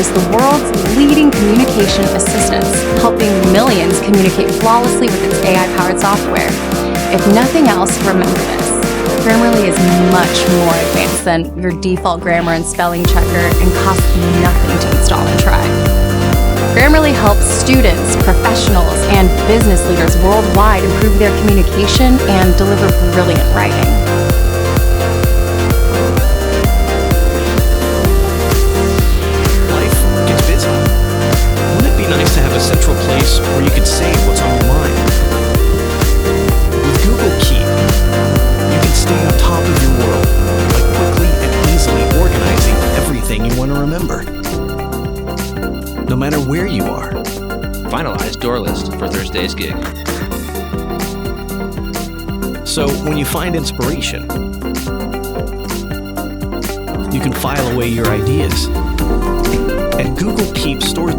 is the world's leading communication assistant, helping millions communicate flawlessly with its AI-powered software. If nothing else, remember this. Grammarly is much more advanced than your default grammar and spelling checker and costs nothing to install and try. Grammarly helps students, professionals, and business leaders worldwide improve their communication and deliver brilliant writing. Life gets busy. Wouldn't it be nice to have a central place where you could save what's on your mind? With Google Keep, you can stay on top of your world by quickly and easily organizing everything you want to remember. No matter where you are. Finalize door list for Thursday's gig. So when you find inspiration, you can file away your ideas. And Google Keep stores